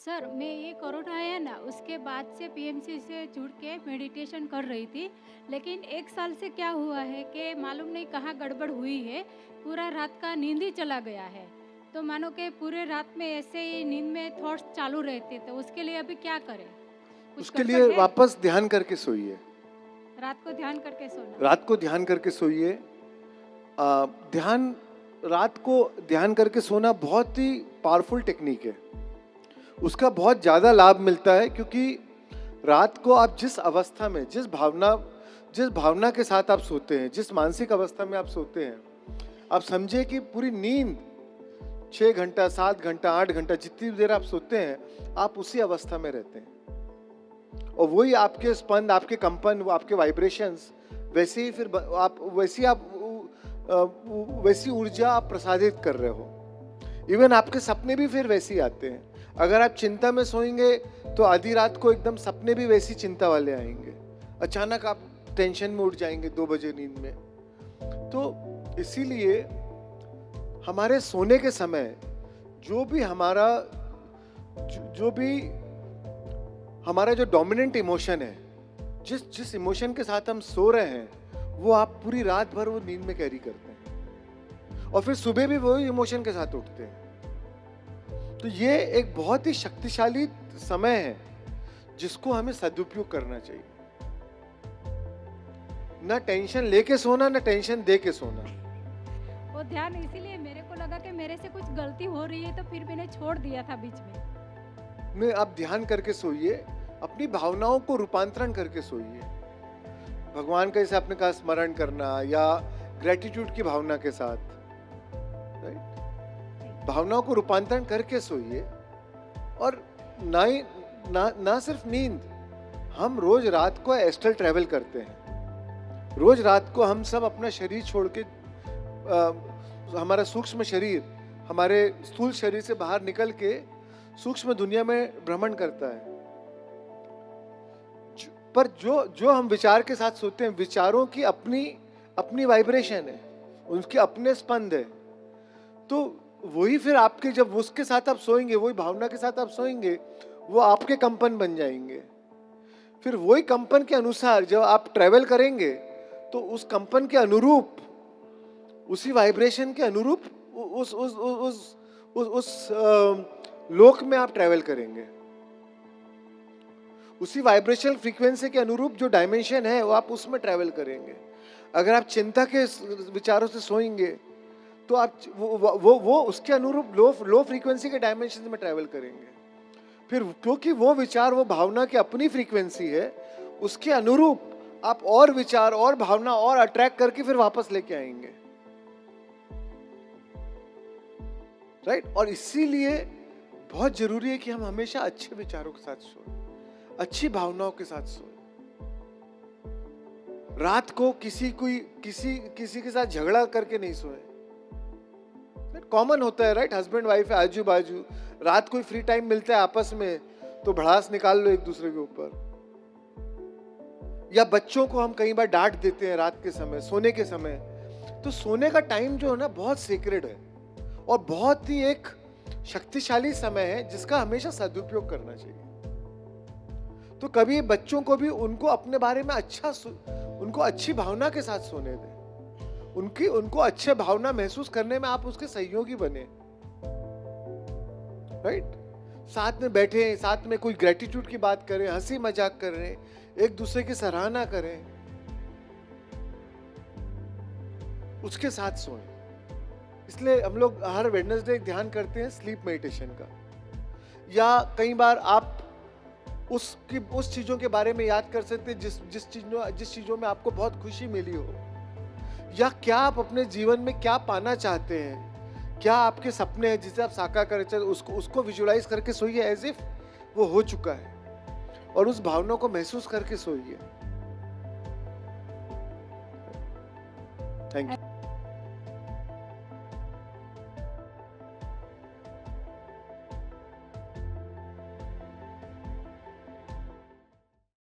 Sir, मैं ये corona आया ना, उसके बाद से पीएमसी से जुड़ के मेडिटेशन कर रही थी। लेकिन 1 साल से क्या हुआ है कि मालूम नहीं कहाँ गड़बड़ हुई है, पूरा रात का नींद ही चला गया है। तो मानो कि पूरे रात में ऐसे ही नींद में थॉट्स चालू रहते, तो उसके लिए अभी क्या करें? कुछ उसके गड़बड़ लिए है? वापस ध्यान करके सोइए। रात को ध्यान करके सोना। रात को ध्यान करके सोइए। ध्यान रात को ध्यान करके सोना बहुत ही पावरफुल टेक्निक है। उसका बहुत ज़्यादा लाभ मिलता है क्योंकि रात को आप जिस अवस्था में जिस भावना के साथ आप सोते हैं, जिस मानसिक अवस्था में आप सोते हैं, आप समझिए कि पूरी नींद 6 घंटा, 7 घंटा, 8 घंटा जितनी देर आप सोते हैं, आप उसी अवस्था में रहते हैं। और वही आपके स्पंद, आपके कंपन, वो आपके वाइब्रेशंस, वैसे ही फिर वैसी ऊर्जा आप प्रसारित कर रहे हो। इवन आपके सपने भी फिर वैसे ही आते हैं। अगर आप चिंता में सोएंगे तो आधी रात को एकदम सपने भी वैसी चिंता वाले आएंगे। अचानक आप टेंशन में उठ जाएंगे 2 बजे नींद में। तो इसीलिए हमारे सोने के समय जो भी हमारा जो डोमिनेंट इमोशन है, जिस इमोशन के साथ हम सो रहे हैं, वो आप पूरी रात भर वो नींद में कैरी करते हैं और फिर सुबह भी वही इमोशन के साथ उठते हैं। तो ये एक बहुत ही शक्तिशाली समय है जिसको हमें सदुपयोग करना चाहिए। ना टेंशन लेके सोना, ना टेंशन दे के सोना। वो ध्यान इसीलिए मेरे को लगा कि मेरे से कुछ गलती हो रही है, तो फिर मैंने छोड़ दिया था बीच में। आप ध्यान करके सोइए, अपनी भावनाओं को रूपांतरण करके सोइए। भगवान का जैसे आपने कहा स्मरण करना या ग्रेटिट्यूड की भावना के साथ, राइट, भावनाओं को रूपांतरण करके सोइए। और ना सिर्फ नींद, हम रोज रात को एस्ट्रल ट्रैवल करते हैं। रोज रात को हम सब अपना शरीर छोड़ के हमारा सूक्ष्म शरीर हमारे स्थूल शरीर से बाहर निकल के सूक्ष्म दुनिया में भ्रमण करता है। पर जो हम विचार के साथ सोते हैं, विचारों की अपनी वाइब्रेशन है, उनके अपने स्पंद है। तो वही फिर आपके, जब उसके साथ आप सोएंगे, वही भावना के साथ आप सोएंगे, वो आपके कंपन बन जाएंगे। फिर वही कंपन के अनुसार जब आप ट्रैवल करेंगे तो उस कंपन के अनुरूप, उसी वाइब्रेशन के अनुरूप उस लोक में आप ट्रैवल करेंगे। उसी वाइब्रेशनल फ्रीक्वेंसी के अनुरूप जो डायमेंशन है वो आप उसमें ट्रैवल करेंगे। अगर आप चिंता के विचारों से सोएंगे तो आप वो उसके अनुरूप लो फ्रीक्वेंसी के डायमेंशन में ट्रैवल करेंगे। फिर क्योंकि वो विचार, वो भावना की अपनी फ्रीक्वेंसी है, उसके अनुरूप आप और विचार और भावना और अट्रैक्ट करके फिर वापस लेके आएंगे, राइट। और इसीलिए बहुत जरूरी है कि हम हमेशा अच्छे विचारों के साथ सोएं, अच्छी भावनाओं के साथ सोएं। रात को किसी के साथ झगड़ा करके नहीं सोएं। कॉमन होता है, राइट, हस्बैंड वाइफ है आजू बाजू, रात को फ्री टाइम मिलता है आपस में तो भड़ास निकाल लो एक दूसरे के ऊपर। या बच्चों को हम कई बार डांट देते हैं रात के समय, सोने के समय। तो सोने का टाइम जो है ना, बहुत सीक्रेट है और बहुत ही एक शक्तिशाली समय है जिसका हमेशा सदुपयोग करना चाहिए। तो कभी बच्चों को भी उनको अपने बारे में उनको अच्छी भावना के साथ सोने दें। उनको अच्छे भावना महसूस करने में आप उसके सहयोगी बने, राइट। साथ में बैठे, साथ में कोई ग्रेटिट्यूड की बात करें, हंसी मजाक करें, एक दूसरे की सराहना करें, उसके साथ सोएं। इसलिए हम लोग हर वेडनेसडे ध्यान करते हैं स्लीप मेडिटेशन का। या कई बार आप उस चीजों के बारे में याद कर सकते हैं जिस चीजों में आपको बहुत खुशी मिली हो, या क्या आप अपने जीवन में क्या पाना चाहते हैं, क्या आपके सपने हैं जिसे आप साकार करना चाहते हैं, उसको विजुअलाइज करके सोइए एज इफ वो हो चुका है, और उस भावना को महसूस करके सोइए। Thank you.